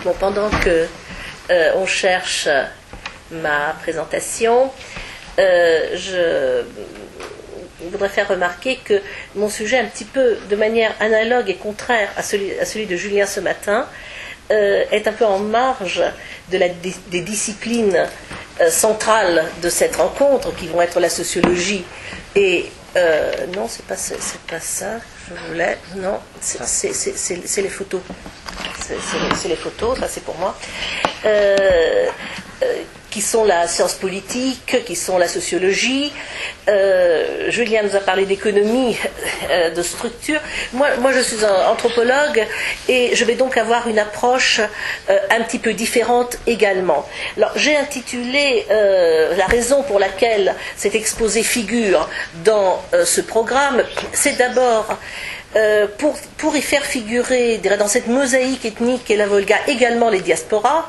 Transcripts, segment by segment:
Bon, pendant que on cherche ma présentation, je voudrais faire remarquer que mon sujet, un petit peu de manière analogue et contraire à celui de Julien ce matin, est un peu en marge des disciplines centrales de cette rencontre, qui vont être la sociologie et non, c'est pas ça que je voulais. Non, c'est les photos. C'est les photos, ça c'est pour moi. Qui sont la science politique, qui sont la sociologie. Julien nous a parlé d'économie, de structure. Moi, je suis un anthropologue et je vais donc avoir une approche un petit peu différente également. Alors, j'ai intitulé la raison pour laquelle cet exposé figure dans ce programme, c'est d'abord pour y faire figurer dans cette mosaïque ethnique qu'est la Volga également les diasporas,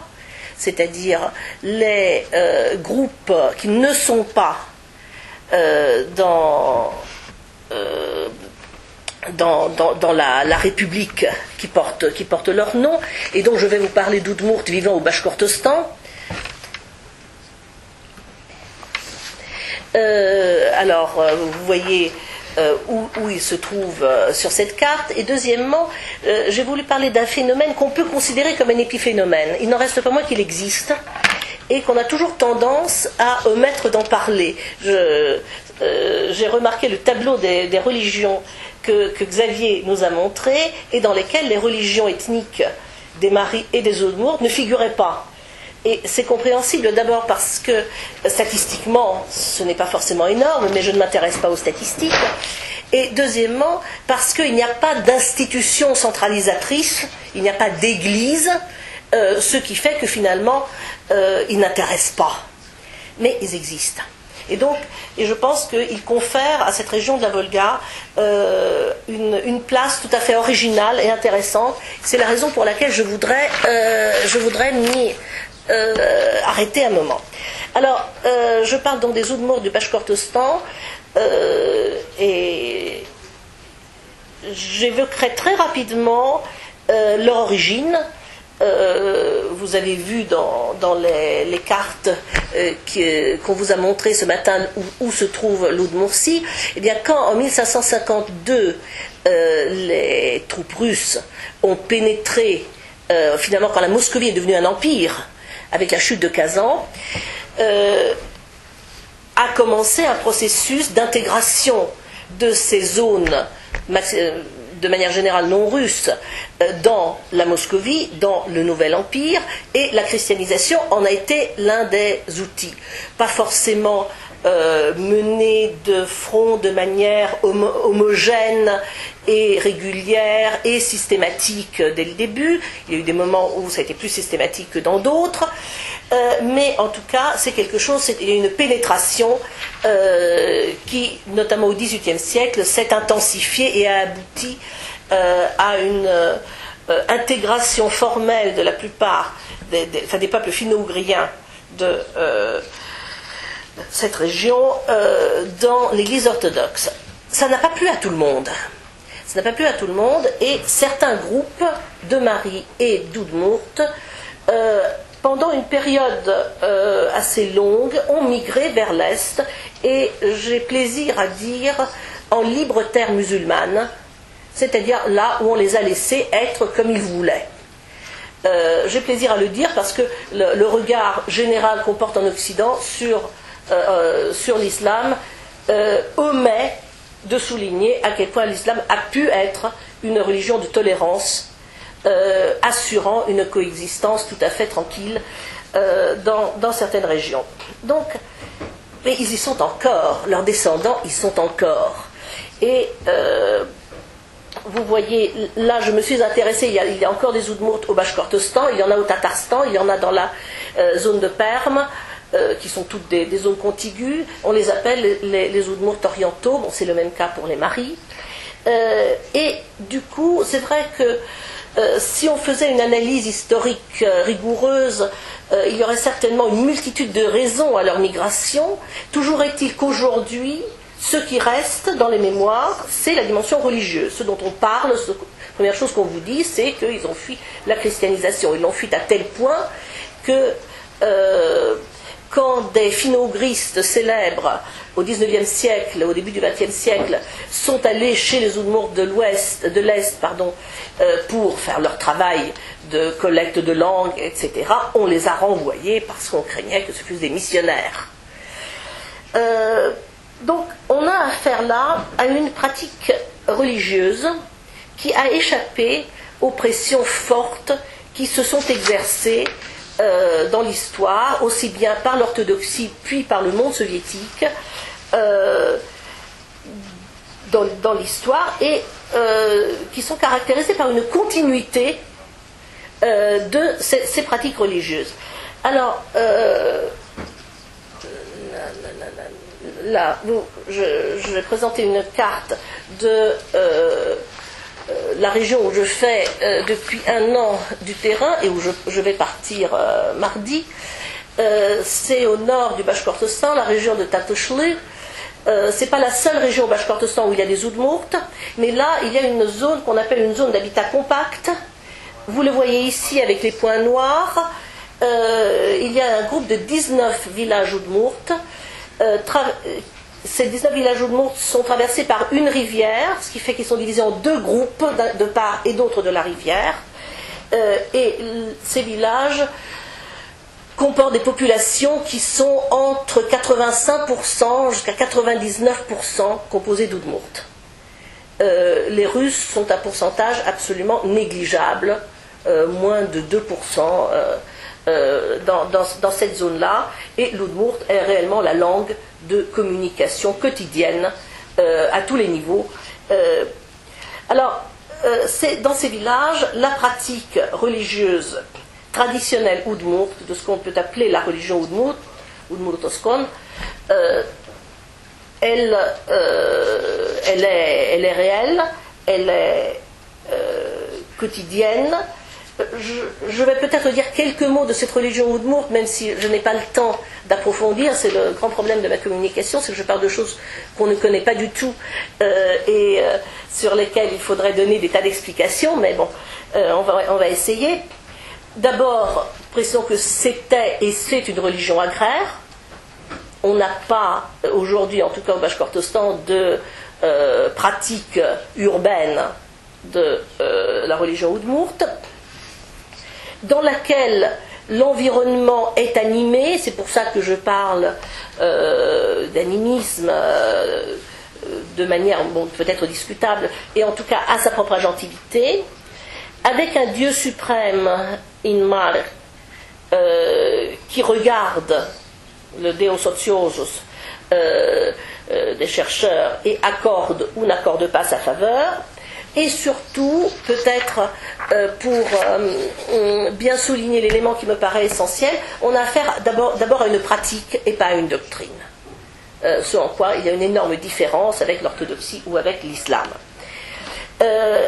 c'est-à-dire les groupes qui ne sont pas dans la République qui porte leur nom, et donc je vais vous parler d'Udmurt vivant au Bashkortostan. Alors, vous voyez où il se trouve sur cette carte. Et deuxièmement, j'ai voulu parler d'un phénomène qu'on peut considérer comme un épiphénomène. Il n'en reste pas moins qu'il existe et qu'on a toujours tendance à omettre d'en parler. J'ai remarqué le tableau des religions que Xavier nous a montré et dans lesquelles les religions ethniques des Mari et des Udmurt ne figuraient pas. Et c'est compréhensible d'abord parce que statistiquement ce n'est pas forcément énorme, mais je ne m'intéresse pas aux statistiques, et deuxièmement parce qu'il n'y a pas d'institution centralisatrice, il n'y a pas d'église, ce qui fait que finalement ils n'intéressent pas, mais ils existent. Et je pense qu'ils confèrent à cette région de la Volga une place tout à fait originale et intéressante. C'est la raison pour laquelle je voudrais m'y arrêter un moment. Alors, je parle donc des Udmurt du Bashkortostan et j'évoquerai très rapidement leur origine. Vous avez vu dans les cartes qu'on vous a montrées ce matin où se trouve l'Udmurtie. Eh bien, quand en 1552 les troupes russes ont pénétré, finalement quand la Moscovie est devenue un empire, avec la chute de Kazan, a commencé un processus d'intégration de ces zones, de manière générale non russes, dans la Moscovie, dans le nouvel empire, et la christianisation en a été l'un des outils. Pas forcément menée de front de manière homogène et régulière et systématique dès le début. Il y a eu des moments où ça a été plus systématique que dans d'autres, mais en tout cas c'est quelque chose, il y a une pénétration qui, notamment au XVIIIe siècle, s'est intensifiée et a abouti à une intégration formelle de la plupart des peuples finno-ougriens de cette région dans l'Église orthodoxe. Ça n'a pas plu à tout le monde. Ça n'a pas plu à tout le monde, et certains groupes de Mari et d'Udmurt, pendant une période assez longue, ont migré vers l'Est, et j'ai plaisir à dire en libre terre musulmane, c'est-à-dire là où on les a laissés être comme ils voulaient. J'ai plaisir à le dire parce que le regard général qu'on porte en Occident sur l'islam omet de souligner à quel point l'islam a pu être une religion de tolérance, assurant une coexistence tout à fait tranquille dans certaines régions. Donc, mais ils y sont encore, leurs descendants y sont encore. Et vous voyez, là je me suis intéressée, il y a encore des Udmurt au Bashkortostan, il y en a au Tatarstan, il y en a dans la zone de Perm, qui sont toutes des zones contiguës. On les appelle les Udmurt orientaux. Bon, c'est le même cas pour les Mari. Et du coup, c'est vrai que si on faisait une analyse historique rigoureuse, il y aurait certainement une multitude de raisons à leur migration. Toujours est-il qu'aujourd'hui, ce qui reste dans les mémoires, c'est la dimension religieuse, ce dont on parle, ce première chose qu'on vous dit, c'est qu'ils ont fui la christianisation. Ils l'ont fui à tel point que quand des finno-ougristes célèbres au XIXe siècle, au début du XXe siècle, sont allés chez les Udmurts de l'Est, pour faire leur travail de collecte de langue, etc., on les a renvoyés parce qu'on craignait que ce fussent des missionnaires. Donc on a affaire là à une pratique religieuse qui a échappé aux pressions fortes qui se sont exercées dans l'histoire, aussi bien par l'orthodoxie puis par le monde soviétique dans l'histoire, et qui sont caractérisées par une continuité de ces pratiques religieuses. Alors, là, je vais présenter une carte de la région où je fais depuis un an du terrain et où je vais partir mardi. C'est au nord du Bashkortostan, la région de Tatushli. C'est pas la seule région au Bashkortostan où il y a des Udmurts, mais là il y a une zone qu'on appelle une zone d'habitat compact. Vous le voyez ici avec les points noirs. Il y a un groupe de 19 villages Udmurts. Ces 19 villages Udmurts sont traversés par une rivière, ce qui fait qu'ils sont divisés en deux groupes de part et d'autre de la rivière. Et ces villages comportent des populations qui sont entre 85% jusqu'à 99% composées d'Udmurts. Les Russes sont un pourcentage absolument négligeable, moins de 2% dans cette zone-là, et l'Udmurt est réellement la langue de communication quotidienne à tous les niveaux. C'est dans ces villages, la pratique religieuse traditionnelle Udmurt, de ce qu'on peut appeler la religion Udmurt, Udmurtoskon, elle est réelle, elle est quotidienne. Je vais peut-être dire quelques mots de cette religion Udmurt, même si je n'ai pas le temps d'approfondir. C'est le grand problème de ma communication, c'est que je parle de choses qu'on ne connaît pas du tout et sur lesquelles il faudrait donner des tas d'explications, mais bon, on va essayer. D'abord, précisons que c'était et c'est une religion agraire. On n'a pas aujourd'hui, en tout cas au Bashkortostan, de pratique urbaine de la religion Udmurt, dans laquelle l'environnement est animé. C'est pour ça que je parle d'animisme de manière peut-être discutable, et en tout cas à sa propre agentivité, avec un Dieu suprême, Inmar, qui regarde le Deus Otiosus des chercheurs et accorde ou n'accorde pas sa faveur. Et surtout, peut-être pour bien souligner l'élément qui me paraît essentiel, on a affaire d'abord à une pratique et pas à une doctrine. Ce en quoi il y a une énorme différence avec l'orthodoxie ou avec l'islam.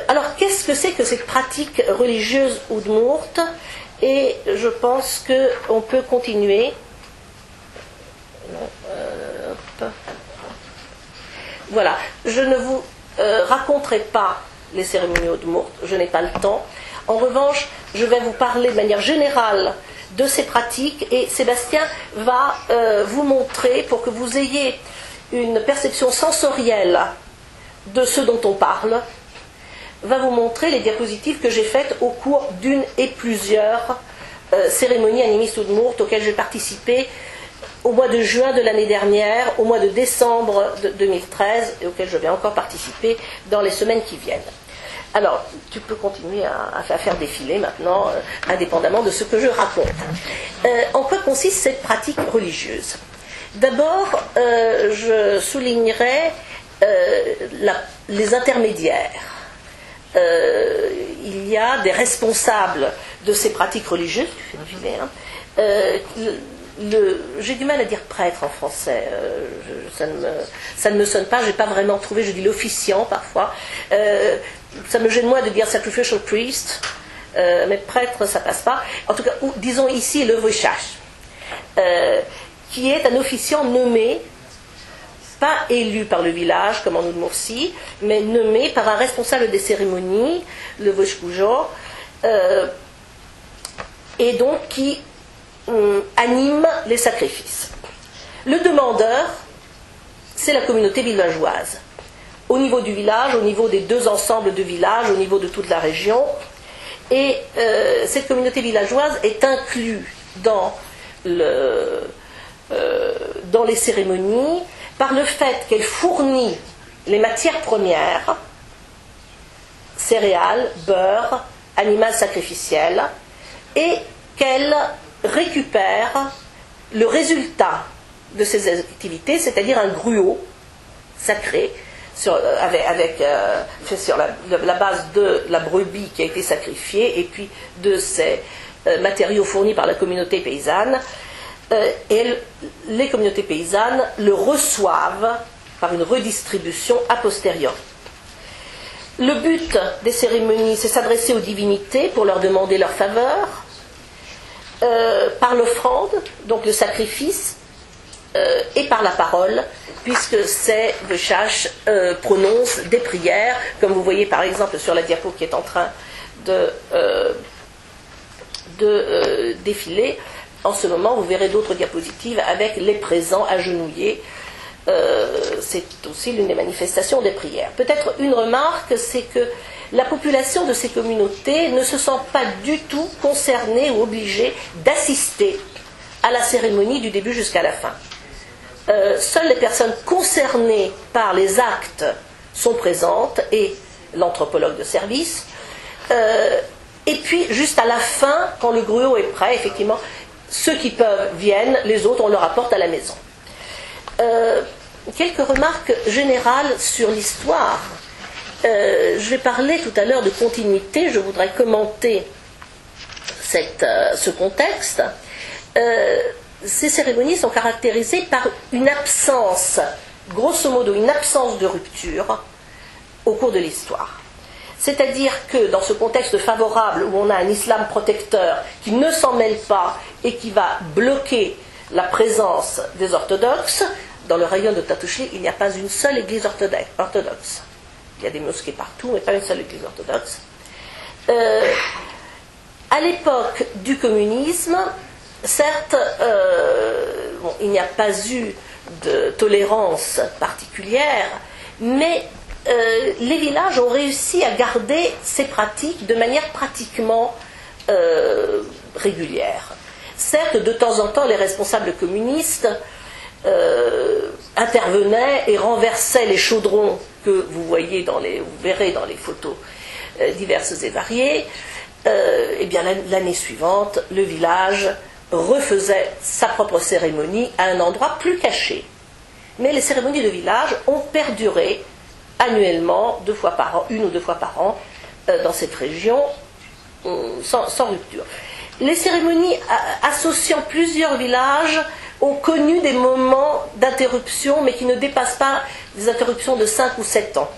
Alors, qu'est-ce que c'est que cette pratique religieuse Udmurt? Et je pense qu'on peut continuer. Voilà, je ne vous raconterai pas les cérémonies Udmurt, je n'ai pas le temps. En revanche, je vais vous parler de manière générale de ces pratiques, et Sébastien va vous montrer, pour que vous ayez une perception sensorielle de ce dont on parle, va vous montrer les diapositives que j'ai faites au cours d'une et plusieurs cérémonies animistes Udmurt auxquelles j'ai participé au mois de juin de l'année dernière, au mois de décembre de 2013, et auxquelles je vais encore participer dans les semaines qui viennent. Alors, tu peux continuer à faire défiler maintenant, indépendamment de ce que je raconte. En quoi consiste cette pratique religieuse? D'abord, je soulignerai les intermédiaires. Il y a des responsables de ces pratiques religieuses, tu fais défiler, j'ai du mal à dire prêtre en français, ça ne me sonne pas, j'ai pas vraiment trouvé, je dis l'officiant parfois, ça me gêne moins de dire sacrificial priest, mais prêtre ça passe pas. En tout cas, disons ici le voishach, qui est un officiant nommé pas élu par le village comme en Udmurtie, mais nommé par un responsable des cérémonies, le Voshkujo, et donc qui anime les sacrifices. Le demandeur, c'est la communauté villageoise. Au niveau du village, au niveau des deux ensembles de villages, au niveau de toute la région. Et cette communauté villageoise est inclue dans les cérémonies par le fait qu'elle fournit les matières premières, céréales, beurre, animal sacrificiel, et qu'elle récupère le résultat de ces activités, c'est-à-dire un gruau sacré, fait sur la base de la brebis qui a été sacrifiée et puis de ces matériaux fournis par la communauté paysanne. Et les communautés paysannes le reçoivent par une redistribution a posteriori. Le but des cérémonies, c'est s'adresser aux divinités pour leur demander leur faveur, par l'offrande, donc le sacrifice, et par la parole, puisque ces Veshash prononcent des prières, comme vous voyez par exemple sur la diapo qui est en train de défiler. En ce moment, vous verrez d'autres diapositives avec les présents agenouillés. C'est aussi l'une des manifestations des prières. Peut-être une remarque, c'est que la population de ces communautés ne se sent pas du tout concernée ou obligée d'assister à la cérémonie du début jusqu'à la fin. Seules les personnes concernées par les actes sont présentes et l'anthropologue de service. Et puis, juste à la fin, quand le gruau est prêt, effectivement, ceux qui peuvent viennent, les autres, on leur apporte à la maison. Quelques remarques générales sur l'histoire. Je vais parler tout à l'heure de continuité, je voudrais commenter ce contexte. Ces cérémonies sont caractérisées par une absence, grosso modo, une absence de rupture au cours de l'histoire. C'est-à-dire que dans ce contexte favorable où on a un islam protecteur qui ne s'en mêle pas et qui va bloquer la présence des orthodoxes, dans le rayon de Tatushi, il n'y a pas une seule église orthodoxe. Il y a des mosquées partout, mais pas une seule église orthodoxe. À l'époque du communisme, certes, il n'y a pas eu de tolérance particulière, mais les villages ont réussi à garder ces pratiques de manière pratiquement régulière. Certes, de temps en temps, les responsables communistes intervenaient et renversaient les chaudrons que vous verrez dans les photos diverses et variées. Et bien l'année suivante, le village refaisait sa propre cérémonie à un endroit plus caché. Mais les cérémonies de village ont perduré annuellement, une ou deux fois par an, dans cette région, sans rupture. Les cérémonies associant plusieurs villages ont connu des moments d'interruption, mais qui ne dépassent pas des interruptions de 5 ou 7 ans.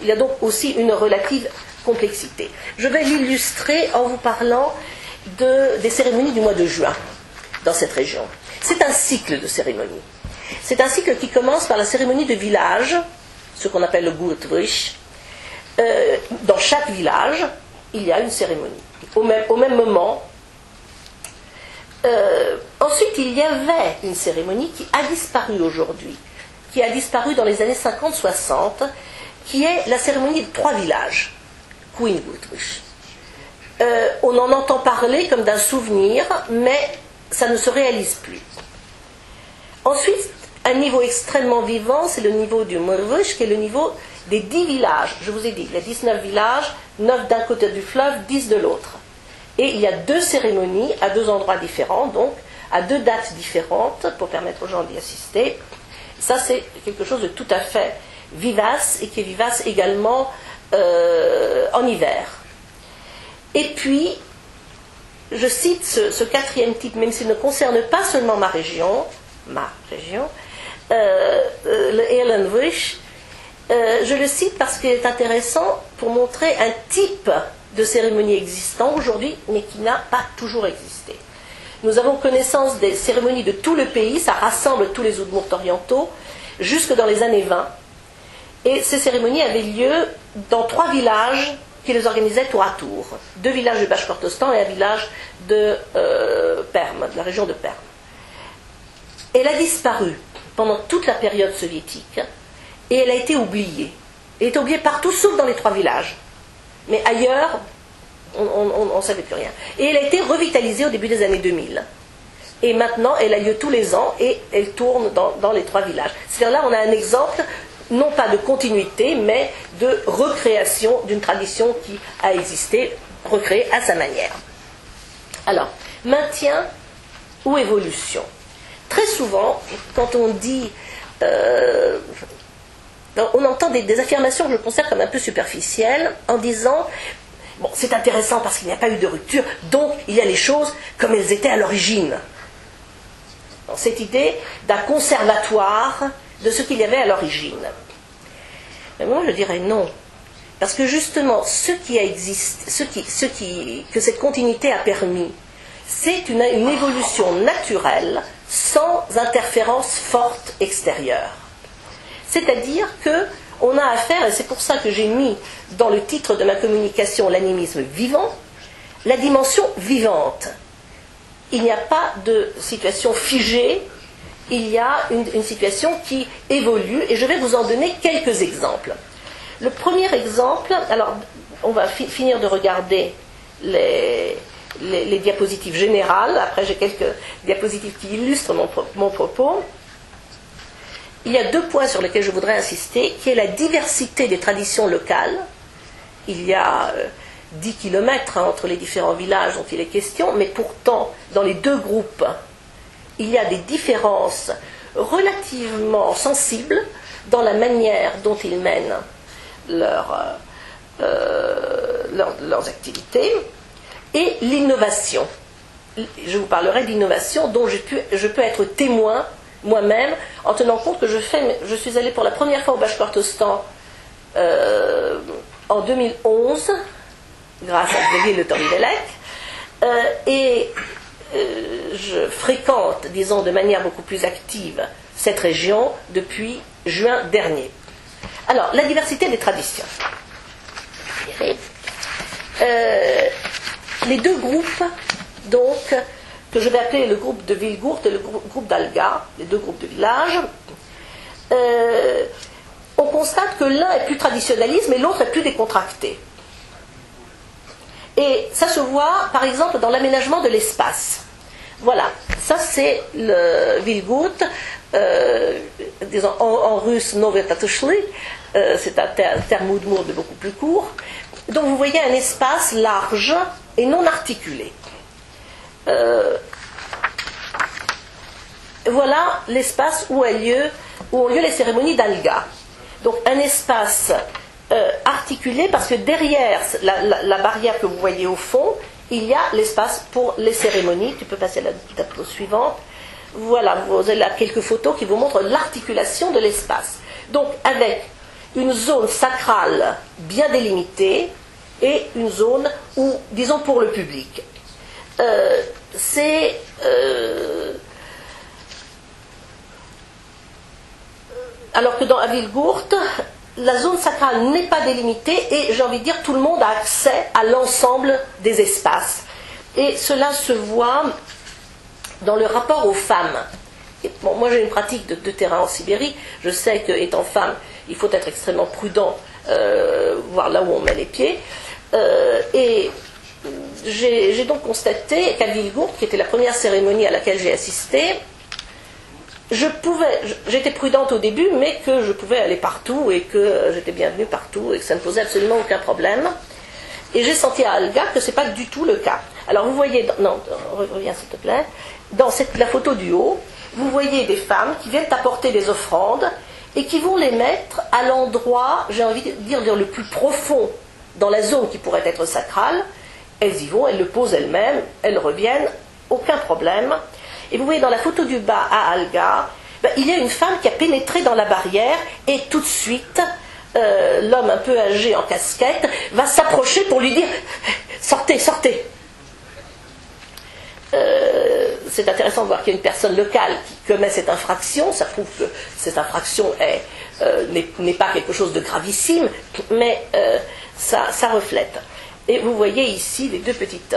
Il y a donc aussi une relative complexité. Je vais l'illustrer en vous parlant des cérémonies du mois de juin dans cette région. C'est un cycle de cérémonies. C'est un cycle qui commence par la cérémonie de village, ce qu'on appelle le Gurtvrish. Dans chaque village, il y a une cérémonie. Au même moment. Ensuite, il y avait une cérémonie qui a disparu aujourd'hui, qui a disparu dans les années 50-60, qui est la cérémonie de 3 villages, Queen Gurtvrish. On en entend parler comme d'un souvenir, mais ça ne se réalise plus. Ensuite, un niveau extrêmement vivant, c'est le niveau du Murvush, qui est le niveau des 10 villages. Je vous ai dit, il y a 19 villages, 9 d'un côté du fleuve, 10 de l'autre. Et il y a 2 cérémonies à 2 endroits différents, donc à 2 dates différentes, pour permettre aux gens d'y assister. Ça, c'est quelque chose de tout à fait vivace, et qui est vivace également en hiver. Et puis, je cite ce 4e type, même s'il ne concerne pas seulement ma région, le Erlenwish, je le cite parce qu'il est intéressant pour montrer un type de cérémonie existant aujourd'hui, mais qui n'a pas toujours existé. Nous avons connaissance des cérémonies de tout le pays, ça rassemble tous les Udmurts orientaux, jusque dans les années 20. Et ces cérémonies avaient lieu dans 3 villages qui les organisaient tour à tour. 2 villages du Bachkortostan et un village de Perm, de la région de Perm. Elle a disparu pendant toute la période soviétique et elle a été oubliée. Elle a été oubliée partout sauf dans les 3 villages. Mais ailleurs, on ne savait plus rien. Et elle a été revitalisée au début des années 2000. Et maintenant, elle a lieu tous les ans et elle tourne dans les 3 villages. C'est-à-dire là, on a un exemple, non pas de continuité, mais de recréation d'une tradition qui a existé, recréée à sa manière. Alors, maintien ou évolution. Très souvent, quand on dit... on entend des affirmations que je considère comme un peu superficielles, en disant... Bon, c'est intéressant parce qu'il n'y a pas eu de rupture, donc il y a les choses comme elles étaient à l'origine. Cette idée d'un conservatoire de ce qu'il y avait à l'origine. Mais moi je dirais non. Parce que justement, ce qui a existé, que cette continuité a permis, c'est une évolution naturelle sans interférence forte extérieure. C'est-à-dire que on a affaire, et c'est pour ça que j'ai mis dans le titre de ma communication l'animisme vivant, la dimension vivante. Il n'y a pas de situation figée, il y a une situation qui évolue, et je vais vous en donner quelques exemples. Le premier exemple, alors on va finir de regarder les diapositives générales, après j'ai quelques diapositives qui illustrent mon propos. Il y a 2 points sur lesquels je voudrais insister, qui est la diversité des traditions locales. Il y a 10 kilomètres entre les différents villages dont il est question, mais pourtant, dans les 2 groupes, il y a des différences relativement sensibles dans la manière dont ils mènent leurs activités, et l'innovation. Je vous parlerai d'innovation dont je peux être témoin moi-même, en tenant compte que je suis allée pour la première fois au Bachkortostan en 2011, grâce à Xavier Le Torrivelec, et je fréquente, disons de manière beaucoup plus active, cette région depuis juin dernier. Alors, la diversité des traditions. Les 2 groupes, donc, que je vais appeler le groupe de Vilgourt et le groupe d'Alga, les 2 groupes de villages, on constate que l'un est plus traditionnaliste, mais l'autre est plus décontracté. Et ça se voit, par exemple, dans l'aménagement de l'espace. Voilà, ça c'est le Vilgourt, disons en russe Novetatushli, c'est un terme oudmour de beaucoup plus court. Donc vous voyez un espace large et non articulé. Voilà l'espace où ont lieu les cérémonies d'Alga. Donc un espace articulé, parce que derrière la barrière que vous voyez au fond, il y a l'espace pour les cérémonies. Tu peux passer à la diapo suivante. Voilà, vous avez là quelques photos qui vous montrent l'articulation de l'espace. Donc avec une zone sacrale bien délimitée et une zone où, disons, pour le public. Alors que dans Vilgourt, la zone sacrale n'est pas délimitée et, j'ai envie de dire, tout le monde a accès à l'ensemble des espaces. Et cela se voit dans le rapport aux femmes. Et bon, moi j'ai une pratique de terrain en Sibérie, je sais qu'étant femme, il faut être extrêmement prudent, voir là où on met les pieds. Et j'ai donc constaté qu'à Vilgourt, qui était la première cérémonie à laquelle j'ai assisté, j'étais prudente au début, mais que je pouvais aller partout et que j'étais bienvenue partout et que ça ne posait absolument aucun problème. Et j'ai senti à Alga que ce n'est pas du tout le cas. Alors vous voyez, non, reviens s'il te plaît, dans la photo du haut, vous voyez des femmes qui viennent apporter des offrandes et qui vont les mettre à l'endroit, j'ai envie de dire, le plus profond, dans la zone qui pourrait être sacrale. Elles y vont, elles le posent elles-mêmes, elles reviennent, aucun problème. Et vous voyez dans la photo du bas à Alga, il y a une femme qui a pénétré dans la barrière et tout de suite, l'homme un peu âgé en casquette va s'approcher pour lui dire « Sortez, sortez !» c'est intéressant de voir qu'il y a une personne locale qui commet cette infraction. Ça prouve que cette infraction n'est pas quelque chose de gravissime, mais ça reflète. Et vous voyez ici les deux petites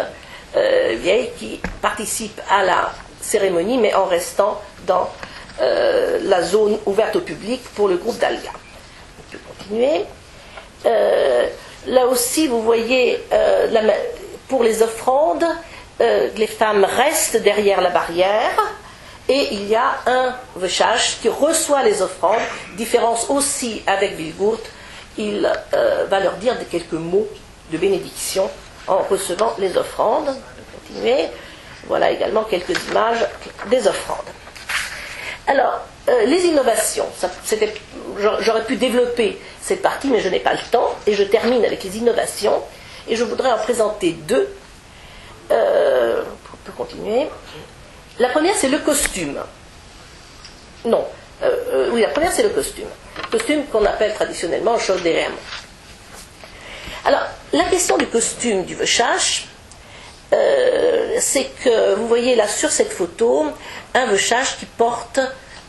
vieilles qui participent à la cérémonie, mais en restant dans la zone ouverte au public pour le groupe d'Alga. On peut continuer. Là aussi, vous voyez, pour les offrandes, les femmes restent derrière la barrière et il y a un vechach qui reçoit les offrandes. Différence aussi avec Vilgourt, il va leur dire quelques mots de bénédiction en recevant les offrandes. On peut continuer. Voilà également quelques images des offrandes. Alors, les innovations, j'aurais pu développer cette partie, mais je n'ai pas le temps, et je termine avec les innovations, et je voudrais en présenter deux. On peut continuer. La première, c'est le costume. Non, oui, la première, c'est le costume. Le costume qu'on appelle traditionnellement Sholderem. Alors, la question du costume du vechach, c'est que vous voyez là sur cette photo un vechach qui porte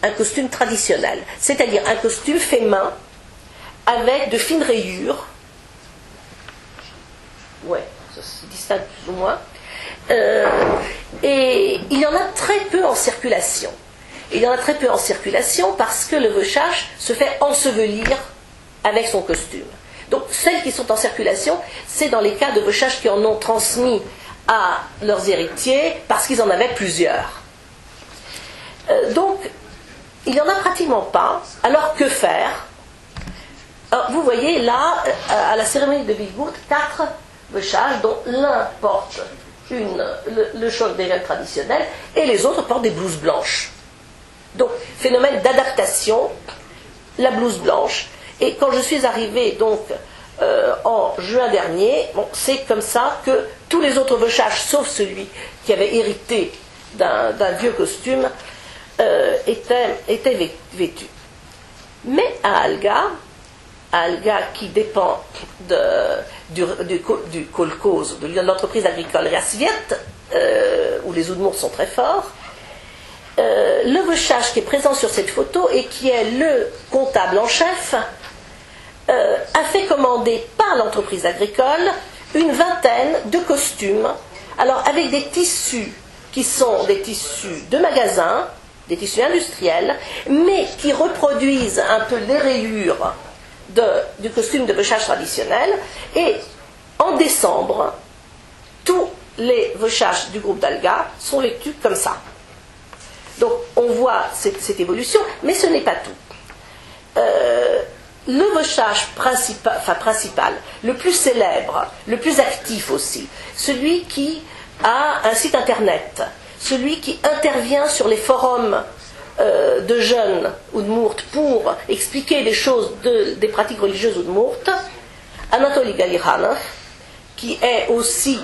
un costume traditionnel, c'est-à-dire un costume fait main avec de fines rayures. Ouais, ça se distingue plus ou moins. Et il y en a très peu en circulation. Il y en a très peu en circulation parce que le vechach se fait ensevelir avec son costume. Donc celles qui sont en circulation, c'est dans les cas de vechach qui en ont transmis à leurs héritiers parce qu'ils en avaient plusieurs. Donc il n'y en a pratiquement pas. Alors que faire? Alors, vous voyez là, à la cérémonie de Vilgourt, 4 vechach, dont l'un porte le Sholderem traditionnel et les autres portent des blouses blanches. Donc, phénomène d'adaptation, la blouse blanche. Et quand je suis arrivée donc en juin dernier, bon, c'est comme ça que tous les autres vechach, sauf celui qui avait hérité d'un vieux costume, étaient vêtus. Mais à Alga qui dépend du kolkhoz, de l'entreprise agricole Rasviet, où les Udmurts sont très forts, le vechach qui est présent sur cette photo et qui est le comptable en chef a fait commander par l'entreprise agricole une vingtaine de costumes, alors avec des tissus qui sont des tissus de magasin, des tissus industriels, mais qui reproduisent un peu les rayures du costume de vechach traditionnel. Et en décembre, tous les vechach du groupe d'Alga sont vêtus comme ça. Donc on voit cette évolution, mais ce n'est pas tout. Le vechach principal, le plus célèbre, le plus actif aussi, celui qui a un site internet, celui qui intervient sur les forums de jeunes Udmurts pour expliquer des choses des pratiques religieuses Udmurts, Anatoly Galirhanov, qui est aussi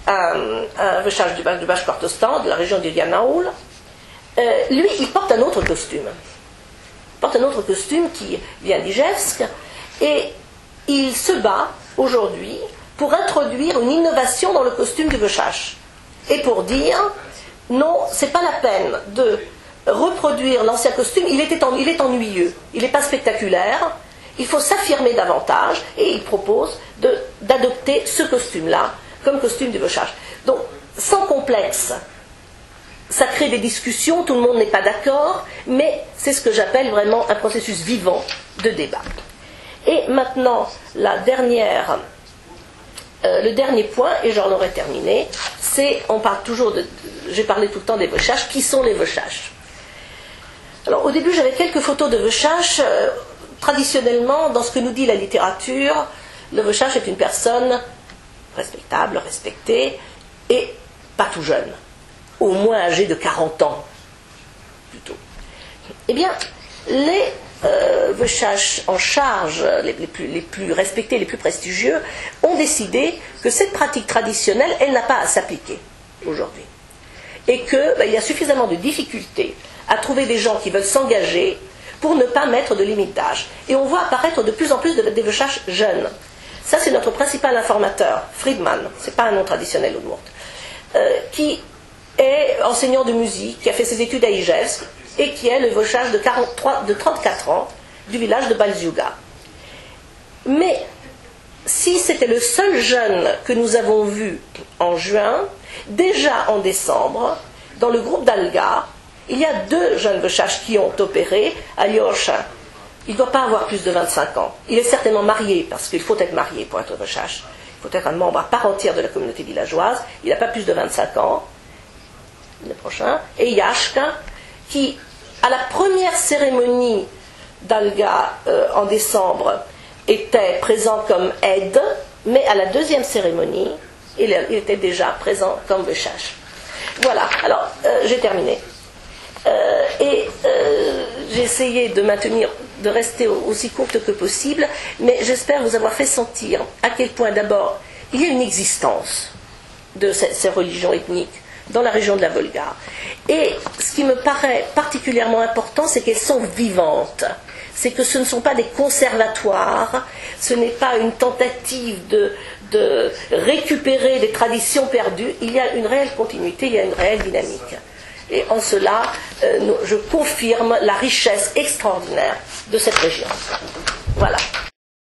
un vechach du Bashkortostan, de la région du Yanaoul, lui, il porte un autre costume. Il porte un autre costume qui vient d'Ijevsk, et il se bat aujourd'hui pour introduire une innovation dans le costume du vechach. Et pour dire, non, c'est pas la peine de reproduire l'ancien costume, il est ennuyeux, il n'est pas spectaculaire, il faut s'affirmer davantage, et il propose d'adopter ce costume-là comme costume du vechach. Donc, sans complexe, ça crée des discussions, tout le monde n'est pas d'accord, mais c'est ce que j'appelle vraiment un processus vivant de débat. Et maintenant, le dernier point, et j'en aurai terminé, c'est, on parle toujours j'ai parlé tout le temps des vechach. Qui sont les vechach? Alors au début j'avais quelques photos de vechach. Traditionnellement, dans ce que nous dit la littérature, le vechach est une personne respectable, respectée, et pas tout jeune, au moins âgé de 40 ans, plutôt. Eh bien, les vechach en charge, les plus respectés, les plus prestigieux, ont décidé que cette pratique traditionnelle, elle n'a pas à s'appliquer aujourd'hui. Et qu'il y a suffisamment de difficultés à trouver des gens qui veulent s'engager pour ne pas mettre de limite d'âge. Et on voit apparaître de plus en plus des vechach jeunes. Ça, c'est notre principal informateur, Friedman, c'est pas un nom traditionnel Udmurt, qui est enseignant de musique, qui a fait ses études à Ijevsk, et qui est le vochage de 34 ans du village de Balziuga. Mais si c'était le seul jeune que nous avons vu en juin, déjà en décembre, dans le groupe d'Alga, il y a 2 jeunes vochaches qui ont opéré. Alyosha, il ne doit pas avoir plus de 25 ans. Il est certainement marié, parce qu'il faut être marié pour être vochache. Il faut être un membre à part entière de la communauté villageoise. Il n'a pas plus de 25 ans. Le prochain. Et Yashka, qui, à la première cérémonie d'Alga en décembre, était présent comme aide, mais à la deuxième cérémonie, il était déjà présent comme vochache. Voilà, alors j'ai terminé. J'ai essayé de rester aussi courte que possible, mais j'espère vous avoir fait sentir à quel point d'abord il y a une existence de ces religions ethniques dans la région de la Volga. Et ce qui me paraît particulièrement important, c'est qu'elles sont vivantes. C'est que ce ne sont pas des conservatoires, ce n'est pas une tentative de récupérer des traditions perdues. Il y a une réelle continuité, il y a une réelle dynamique. Et en cela, je confirme la richesse extraordinaire de cette région. Voilà.